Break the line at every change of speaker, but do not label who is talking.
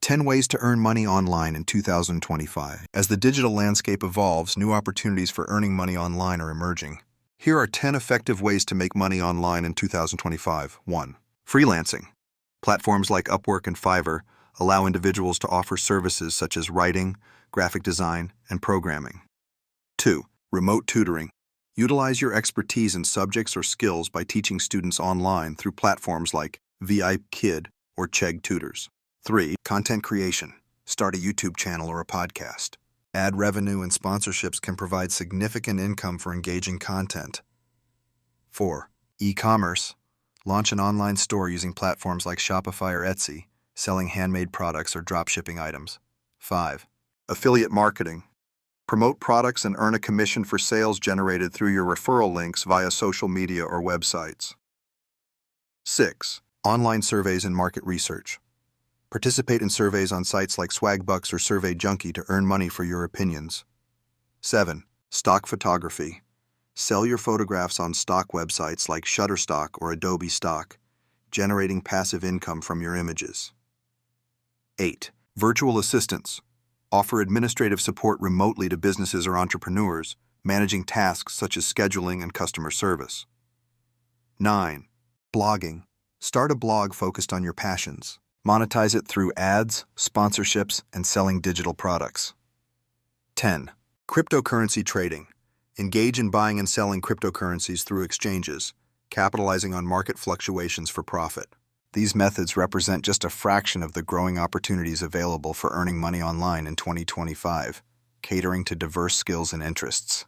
10 Ways to Earn Money Online in 2025. As the digital landscape evolves, new opportunities for earning money online are emerging. Here are 10 effective ways to make money online in 2025. 1. Freelancing. Platforms like Upwork and Fiverr allow individuals to offer services such as writing, graphic design, and programming. 2. Remote tutoring. Utilize your expertise in subjects or skills by teaching students online through platforms like VIPKid or Chegg Tutors. 3. Content creation. Start a YouTube channel or a podcast. Ad revenue and sponsorships can provide significant income for engaging content. 4. E-commerce. Launch an online store using platforms like Shopify or Etsy, selling handmade products or dropshipping items. 5. Affiliate marketing. Promote products and earn a commission for sales generated through your referral links via social media or websites. 6. Online surveys and market research. Participate in surveys on sites like Swagbucks or Survey Junkie to earn money for your opinions. 7. Stock photography. Sell your photographs on stock websites like Shutterstock or Adobe Stock, generating passive income from your images. 8. Virtual assistants. Offer administrative support remotely to businesses or entrepreneurs, managing tasks such as scheduling and customer service. 9. Blogging. Start a blog focused on your passions. Monetize it through ads, sponsorships, and selling digital products. 10. Cryptocurrency trading. Engage in buying and selling cryptocurrencies through exchanges, capitalizing on market fluctuations for profit. These methods represent just a fraction of the growing opportunities available for earning money online in 2025, catering to diverse skills and interests.